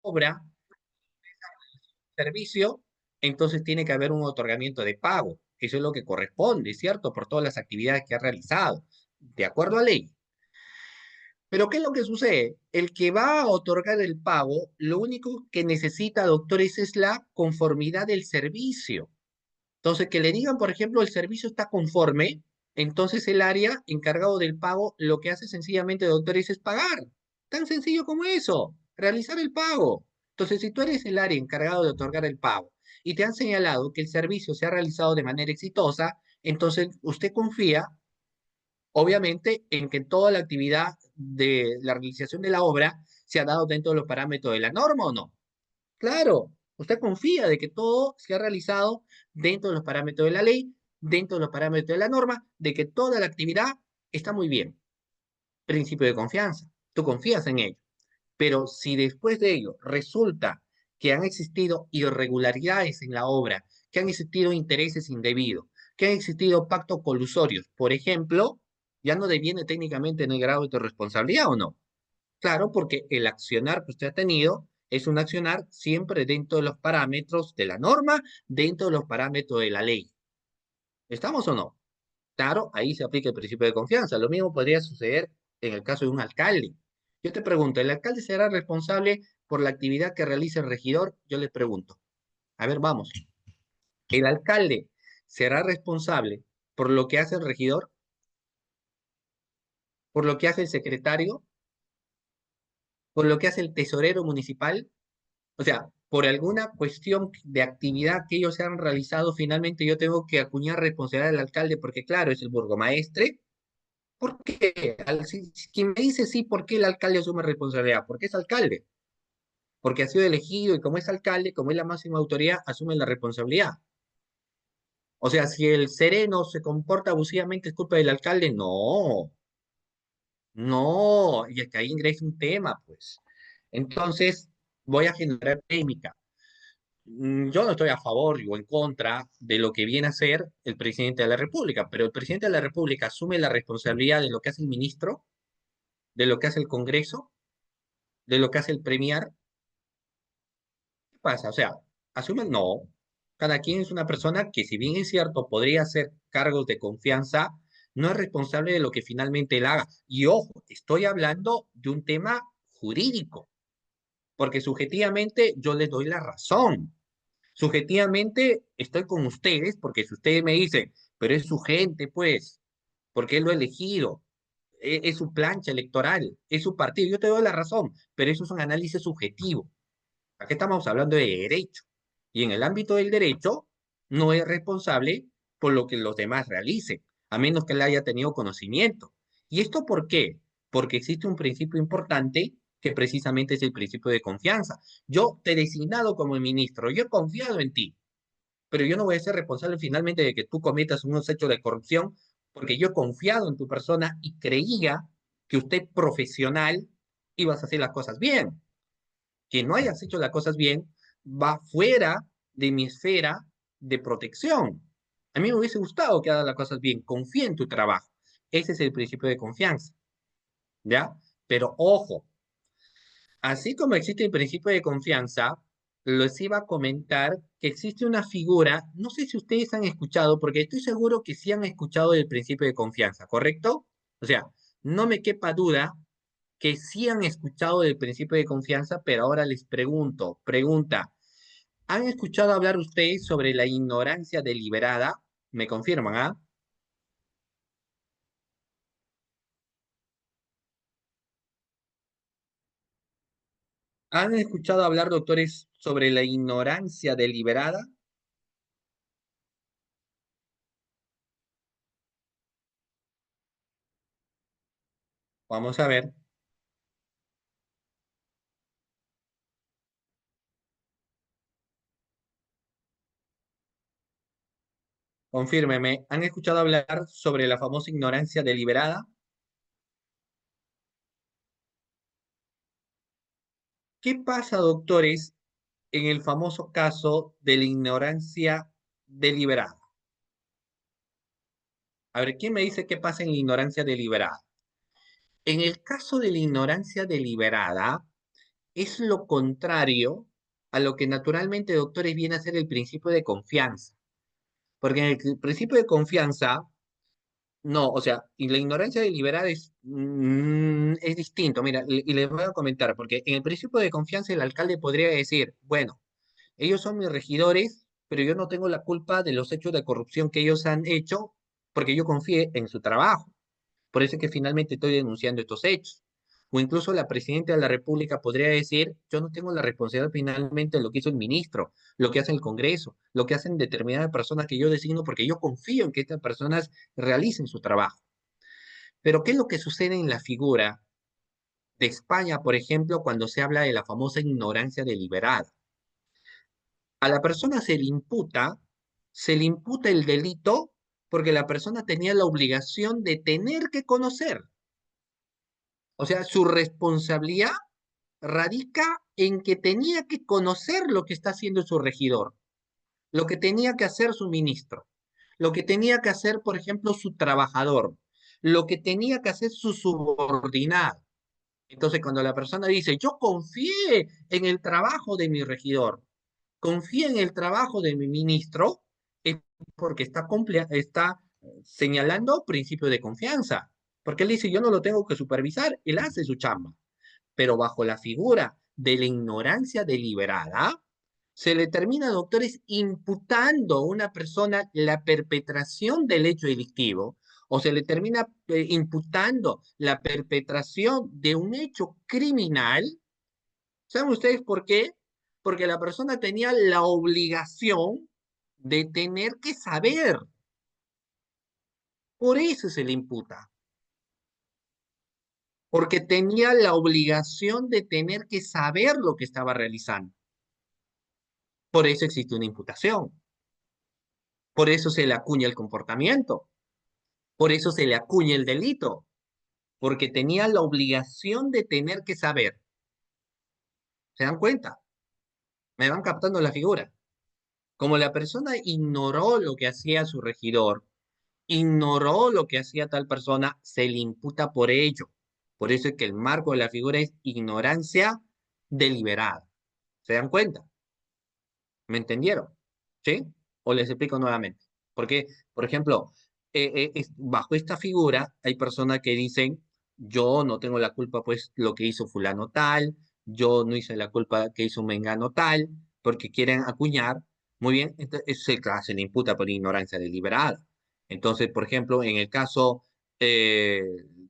obra, servicio, entonces tiene que haber un otorgamiento de pago. Eso es lo que corresponde, ¿cierto? Por todas las actividades que ha realizado, de acuerdo a ley. Pero ¿qué es lo que sucede? El que va a otorgar el pago, lo único que necesita, doctores, es la conformidad del servicio. Entonces, que le digan, por ejemplo, el servicio está conforme, entonces el área encargado del pago lo que hace sencillamente, doctores, es pagar. Tan sencillo como eso, realizar el pago. Entonces, si tú eres el área encargado de otorgar el pago y te han señalado que el servicio se ha realizado de manera exitosa, entonces usted confía, obviamente, en que toda la actividad de la realización de la obra se ha dado dentro de los parámetros de la norma o no. Claro, usted confía de que todo se ha realizado dentro de los parámetros de la ley, dentro de los parámetros de la norma, de que toda la actividad está muy bien. Principio de confianza. Tú confías en ello. Pero si después de ello resulta que han existido irregularidades en la obra, que han existido intereses indebidos, que han existido pactos colusorios, por ejemplo, ya no deviene técnicamente en el grado de responsabilidad o no. Claro, porque el accionar que usted ha tenido es un accionar siempre dentro de los parámetros de la norma, dentro de los parámetros de la ley. ¿Estamos o no? Claro, ahí se aplica el principio de confianza. Lo mismo podría suceder en el caso de un alcalde. Yo te pregunto, ¿el alcalde será responsable por la actividad que realice el regidor? Yo le pregunto. A ver, vamos. ¿El alcalde será responsable por lo que hace el regidor? ¿Por lo que hace el secretario? ¿Por lo que hace el tesorero municipal? O sea, por alguna cuestión de actividad que ellos han realizado, finalmente yo tengo que acuñar responsabilidad del alcalde, porque claro, es el burgomaestre. ¿Por qué? Si quien me dice sí, ¿por qué el alcalde asume responsabilidad? Porque es alcalde, porque ha sido elegido y como es alcalde, como es la máxima autoridad, asume la responsabilidad. O sea, si el sereno se comporta abusivamente, ¿es culpa del alcalde? No, no, y es que ahí ingresa un tema, pues. Entonces, voy a generar polémica. Yo no estoy a favor o en contra de lo que viene a ser el presidente de la República, pero el presidente de la República asume la responsabilidad de lo que hace el ministro, de lo que hace el Congreso, de lo que hace el Premier. ¿Qué pasa? O sea, asume, no. Cada quien es una persona que, si bien es cierto, podría hacer cargos de confianza, no es responsable de lo que finalmente él haga. Y ojo, estoy hablando de un tema jurídico, porque subjetivamente yo les doy la razón. Subjetivamente estoy con ustedes porque si ustedes me dicen, pero es su gente, pues, porque él lo ha elegido, es su plancha electoral, es su partido, yo te doy la razón, pero eso es un análisis subjetivo. Aquí estamos hablando de derecho. Y en el ámbito del derecho, no es responsable por lo que los demás realicen, a menos que él haya tenido conocimiento. ¿Y esto por qué? Porque existe un principio importante que precisamente es el principio de confianza. Yo te he designado como el ministro, yo he confiado en ti, pero yo no voy a ser responsable finalmente de que tú cometas unos hechos de corrupción, porque yo he confiado en tu persona y creía que usted profesional ibas a hacer las cosas bien. Que no hayas hecho las cosas bien va fuera de mi esfera de protección. A mí me hubiese gustado que hagas las cosas bien, confía en tu trabajo. Ese es el principio de confianza, ¿ya? Pero ojo, así como existe el principio de confianza, les iba a comentar que existe una figura, no sé si ustedes han escuchado, porque estoy seguro que sí han escuchado del principio de confianza, ¿correcto? O sea, no me quepa duda que sí han escuchado del principio de confianza, pero ahora les pregunta, ¿han escuchado hablar ustedes sobre la ignorancia deliberada? ¿Me confirman, ah? ¿Han escuchado hablar, doctores, sobre la ignorancia deliberada? Vamos a ver, confírmeme. ¿Han escuchado hablar sobre la famosa ignorancia deliberada? ¿Qué pasa, doctores, en el famoso caso de la ignorancia deliberada? A ver, ¿quién me dice qué pasa en la ignorancia deliberada? En el caso de la ignorancia deliberada, es lo contrario a lo que naturalmente, doctores, viene a ser el principio de confianza. Porque en el principio de confianza, no, o sea, y la ignorancia deliberada es distinto. Mira, y les voy a comentar, porque en el principio de confianza el alcalde podría decir, bueno, ellos son mis regidores, pero yo no tengo la culpa de los hechos de corrupción que ellos han hecho, porque yo confié en su trabajo. Por eso es que finalmente estoy denunciando estos hechos. O incluso la presidenta de la República podría decir, yo no tengo la responsabilidad finalmente de lo que hizo el ministro, lo que hace el Congreso, lo que hacen determinadas personas que yo designo porque yo confío en que estas personas realicen su trabajo. Pero ¿qué es lo que sucede en la figura de España, por ejemplo, cuando se habla de la famosa ignorancia deliberada? A la persona se le imputa el delito porque la persona tenía la obligación de tener que conocer. O sea, su responsabilidad radica en que tenía que conocer lo que está haciendo su regidor, lo que tenía que hacer su ministro, lo que tenía que hacer, por ejemplo, su trabajador, lo que tenía que hacer su subordinado. Entonces, cuando la persona dice, yo confié en el trabajo de mi regidor, confié en el trabajo de mi ministro, es porque está señalando principio de confianza. Porque él dice, yo no lo tengo que supervisar, él hace su chamba, pero bajo la figura de la ignorancia deliberada, se le termina, doctores, imputando a una persona la perpetración del hecho delictivo o se le termina imputando la perpetración de un hecho criminal. ¿Saben ustedes por qué? Porque la persona tenía la obligación de tener que saber. Por eso se le imputa. Porque tenía la obligación de tener que saber lo que estaba realizando. Por eso existe una imputación. Por eso se le acuña el comportamiento. Por eso se le acuña el delito. Porque tenía la obligación de tener que saber. ¿Se dan cuenta? Me van captando la figura. Como la persona ignoró lo que hacía su regidor, ignoró lo que hacía tal persona, se le imputa por ello. Por eso es que el marco de la figura es ignorancia deliberada. ¿Se dan cuenta? ¿Me entendieron? ¿Sí? O les explico nuevamente. Porque, por ejemplo, bajo esta figura hay personas que dicen, yo no tengo la culpa, pues, lo que hizo fulano tal, yo no hice la culpa que hizo Mengano tal, porque quieren acuñar. Muy bien, entonces se le imputa por ignorancia deliberada. Entonces, por ejemplo, en el caso, eh,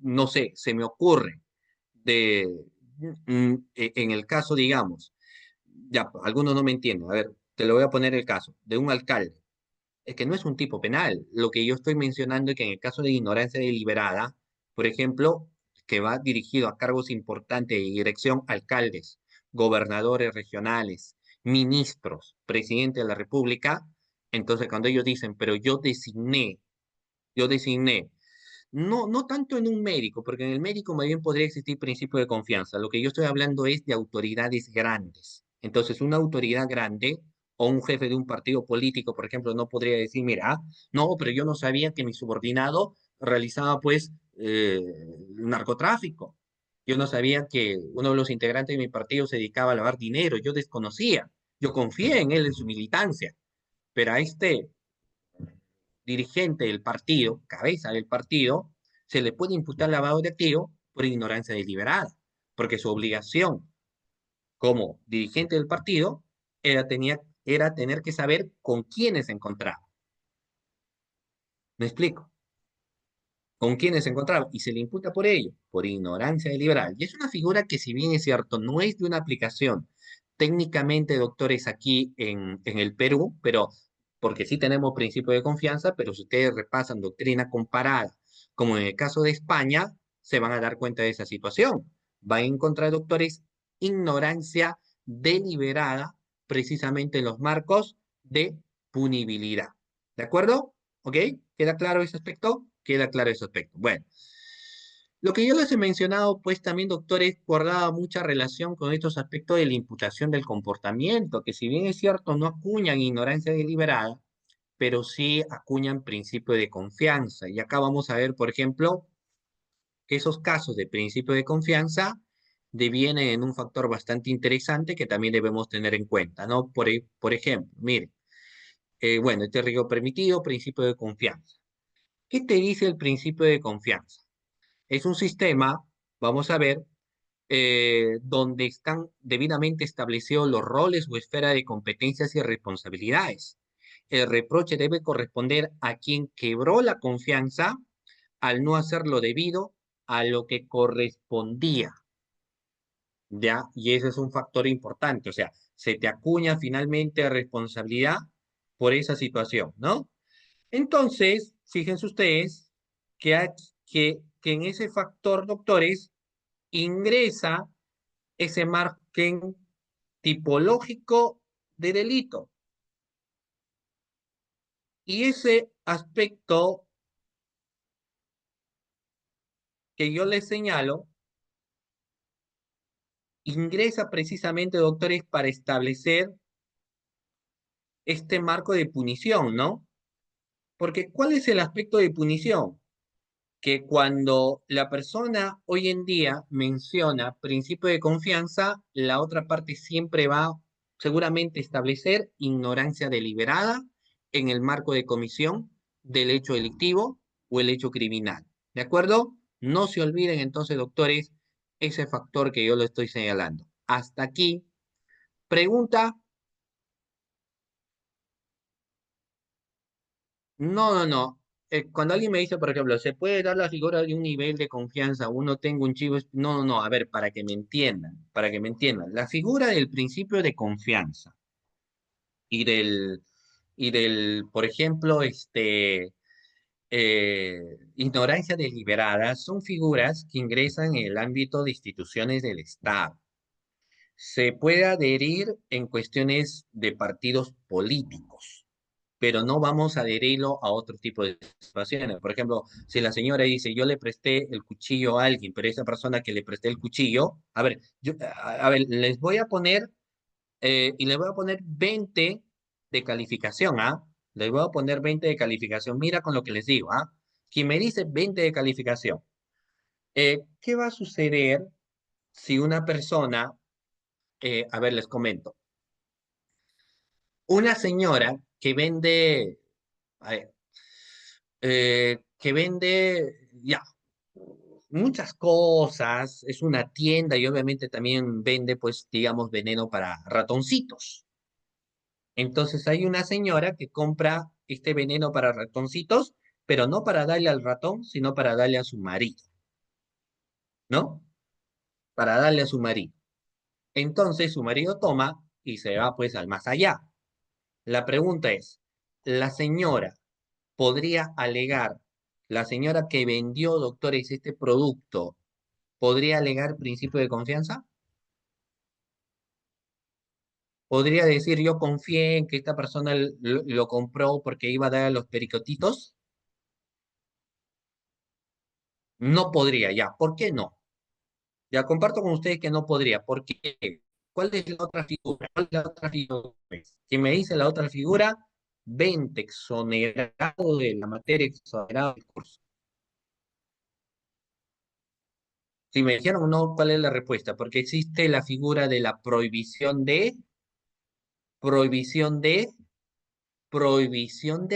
no sé, se me ocurre de, en el caso, digamos, ya, algunos no me entienden. A ver, te lo voy a poner el caso de un alcalde. Es que no es un tipo penal. Lo que yo estoy mencionando es que en el caso de ignorancia deliberada, por ejemplo, que va dirigido a cargos importantes de dirección, alcaldes, gobernadores regionales, ministros, presidente de la República, entonces cuando ellos dicen, pero yo designé, no, no tanto en un médico, porque en el médico más bien podría existir principio de confianza. Lo que yo estoy hablando es de autoridades grandes. Entonces, una autoridad grande o un jefe de un partido político, por ejemplo, no podría decir, mira, no, pero yo no sabía que mi subordinado realizaba, pues, narcotráfico. Yo no sabía que uno de los integrantes de mi partido se dedicaba a lavar dinero. Yo desconocía. Yo confié en él, en su militancia. Pero a este dirigente del partido, cabeza del partido, se le puede imputar lavado de activos por ignorancia deliberada, porque su obligación como dirigente del partido era tener que saber con quiénes se encontraba. ¿Me explico? Con quiénes se encontraba y se le imputa por ello, por ignorancia deliberada. Y es una figura que, si bien es cierto, no es de una aplicación técnicamente, doctores, aquí en el Perú, pero porque sí tenemos principio de confianza, pero si ustedes repasan doctrina comparada, como en el caso de España, se van a dar cuenta de esa situación. Va a encontrar, doctores, ignorancia deliberada precisamente en los marcos de punibilidad. ¿De acuerdo? ¿Ok? ¿Queda claro ese aspecto? Queda claro ese aspecto. Bueno, lo que yo les he mencionado, pues también, doctores, guardaba mucha relación con estos aspectos de la imputación del comportamiento, que si bien es cierto, no acuñan ignorancia deliberada, pero sí acuñan principio de confianza. Y acá vamos a ver, por ejemplo, que esos casos de principio de confianza deviene en un factor bastante interesante que también debemos tener en cuenta, ¿no? Por ejemplo, mire, bueno, este riesgo permitido, principio de confianza. ¿Qué te dice el principio de confianza? Es un sistema, vamos a ver, donde están debidamente establecidos los roles o esfera de competencias y responsabilidades. El reproche debe corresponder a quien quebró la confianza al no hacer lo debido a lo que correspondía, ¿ya? Y ese es un factor importante, o sea, se te acuña finalmente responsabilidad por esa situación, ¿no? Entonces, fíjense ustedes que en ese factor, doctores, ingresa ese margen tipológico de delito. Y ese aspecto que yo les señalo ingresa precisamente, doctores, para establecer este marco de punición, ¿no? Porque ¿cuál es el aspecto de punición? Que cuando la persona hoy en día menciona principio de confianza, la otra parte siempre va seguramente a establecer ignorancia deliberada en el marco de comisión del hecho delictivo o el hecho criminal. ¿De acuerdo? No se olviden entonces, doctores, ese factor que yo lo estoy señalando. Hasta aquí. Pregunta. No, no, no. Cuando alguien me dice, por ejemplo, ¿se puede dar la figura de un nivel de confianza? Uno tengo un chivo. No, no, no. A ver, para que me entiendan, para que me entiendan. La figura del principio de confianza y por ejemplo, ignorancia deliberada son figuras que ingresan en el ámbito de instituciones del Estado. Se puede adherir en cuestiones de partidos políticos, pero no vamos a adherirlo a otro tipo de situaciones. Por ejemplo, si la señora dice, yo le presté el cuchillo a alguien, pero esa persona que le presté el cuchillo, a ver, a ver, les voy a poner, y les voy a poner 20 de calificación, ¿ah? Les voy a poner 20 de calificación. Mira con lo que les digo, ¿ah? Quien me dice 20 de calificación, ¿qué va a suceder si una persona, a ver, les comento, una señora que vende, a ver, que vende, ya, muchas cosas, es una tienda y obviamente también vende, pues, digamos, veneno para ratoncitos. Entonces hay una señora que compra este veneno para ratoncitos, pero no para darle al ratón, sino para darle a su marido, ¿no? Para darle a su marido. Entonces su marido toma y se va, pues, al más allá. La pregunta es, ¿la señora podría alegar, la señora que vendió, doctores, este producto, podría alegar principio de confianza? ¿Podría decir yo confié en que esta persona lo compró porque iba a dar a los pericotitos? No podría, ya. ¿Por qué no? Ya comparto con ustedes que no podría. ¿Por qué? ¿Cuál es la otra figura? ¿Cuál es la otra figura? ¿Quién me dice la otra figura? 20 exonerado de la materia, exonerado del curso. Si me dijeron no, ¿cuál es la respuesta? Porque existe la figura de la prohibición de prohibición de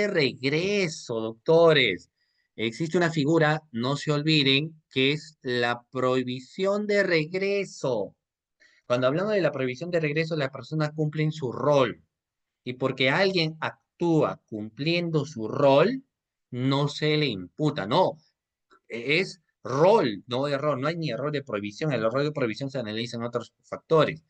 regreso, doctores. Existe una figura, no se olviden, que es la prohibición de regreso. Cuando hablamos de la prohibición de regreso, las personas cumplen su rol. Y porque alguien actúa cumpliendo su rol, no se le imputa, no. Es rol, no error. No hay ni error de prohibición. El error de prohibición se analiza en otros factores.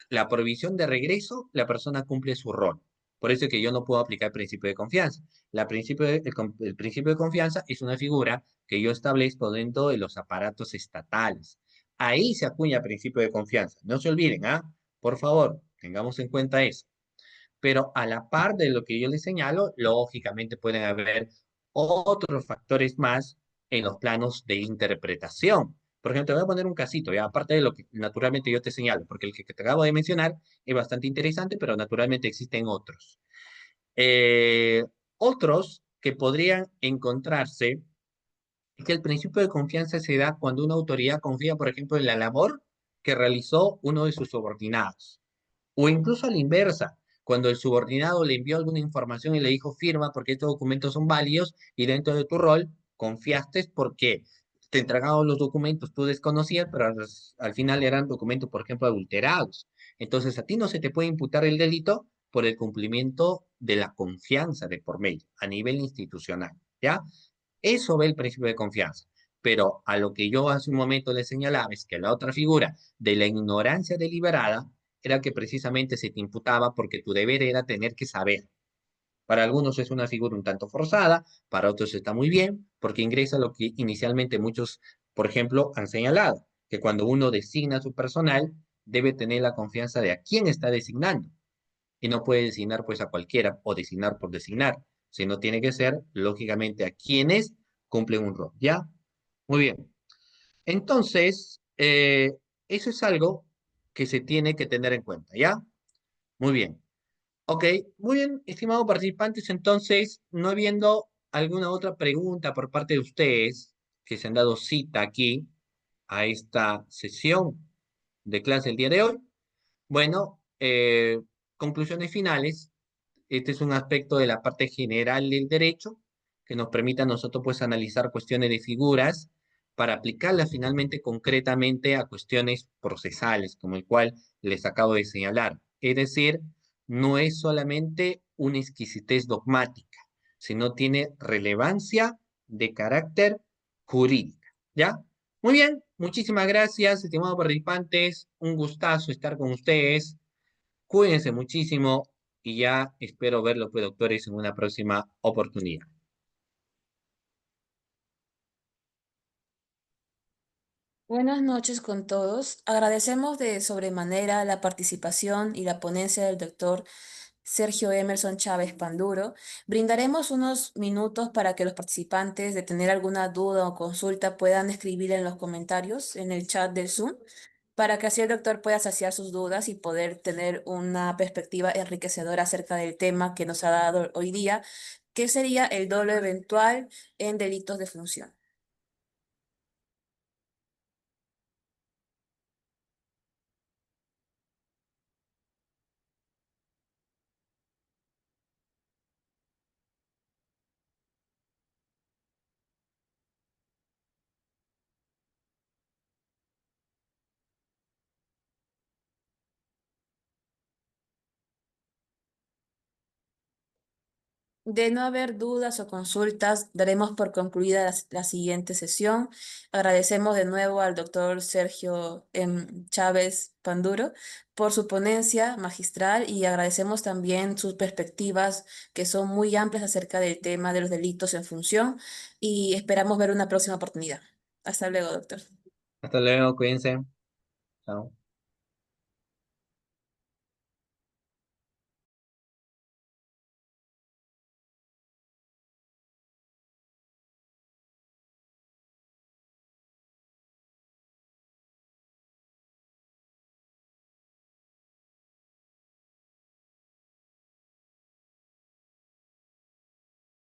La prohibición de regreso, la persona cumple su rol. Por eso es que yo no puedo aplicar el principio de confianza. El principio de confianza es una figura que yo establezco dentro de los aparatos estatales. Ahí se acuña el principio de confianza. No se olviden, ¿ah? Por favor, tengamos en cuenta eso. Pero a la par de lo que yo les señalo, lógicamente pueden haber otros factores más en los planos de interpretación. Por ejemplo, te voy a poner un casito, ya aparte de lo que naturalmente yo te señalo, porque el que te acabo de mencionar es bastante interesante, pero naturalmente existen otros. Eh, Otros que podrían encontrarse es que el principio de confianza se da cuando una autoridad confía, por ejemplo, en la labor que realizó uno de sus subordinados. O incluso a la inversa, cuando el subordinado le envió alguna información y le dijo firma porque estos documentos son válidos y dentro de tu rol confiaste porque te entregaban los documentos, tú desconocías, pero al final eran documentos, por ejemplo, adulterados. Entonces a ti no se te puede imputar el delito por el cumplimiento de la confianza de por medio a nivel institucional, ¿ya? Eso ve el principio de confianza. Pero a lo que yo hace un momento le señalaba es que la otra figura de la ignorancia deliberada era que precisamente se te imputaba porque tu deber era tener que saber. Para algunos es una figura un tanto forzada, para otros está muy bien, porque ingresa lo que inicialmente muchos, por ejemplo, han señalado, que cuando uno designa a su personal, debe tener la confianza de a quién está designando y no puede designar pues a cualquiera o designar por designar, sino tiene que ser lógicamente a quienes cumplen un rol, ¿ya? Muy bien. Entonces, eso es algo que se tiene que tener en cuenta, ¿ya? Muy bien. Ok, muy bien, estimados participantes, entonces, no habiendo alguna otra pregunta por parte de ustedes que se han dado cita aquí a esta sesión de clase el día de hoy, bueno, conclusiones finales. Este es un aspecto de la parte general del derecho que nos permite a nosotros pues analizar cuestiones de figuras para aplicarlas finalmente concretamente a cuestiones procesales, como el cual les acabo de señalar. Es decir, no es solamente una exquisitez dogmática, sino tiene relevancia de carácter jurídico. ¿Ya? Muy bien, muchísimas gracias, estimados participantes. Un gustazo estar con ustedes. Cuídense muchísimo y ya espero verlos, pues, doctores, en una próxima oportunidad. Buenas noches con todos. Agradecemos de sobremanera la participación y la ponencia del doctor Sergio Emerson Chávez Panduro. Brindaremos unos minutos para que los participantes de tener alguna duda o consulta puedan escribir en los comentarios en el chat del Zoom, para que así el doctor pueda saciar sus dudas y poder tener una perspectiva enriquecedora acerca del tema que nos ha dado hoy día, que sería el dolo eventual en delitos de función. De no haber dudas o consultas, daremos por concluida la siguiente sesión. Agradecemos de nuevo al doctor Sergio Chávez Panduro por su ponencia magistral y agradecemos también sus perspectivas que son muy amplias acerca del tema de los delitos en función y esperamos ver una próxima oportunidad. Hasta luego, doctor. Hasta luego, cuídense. Chao.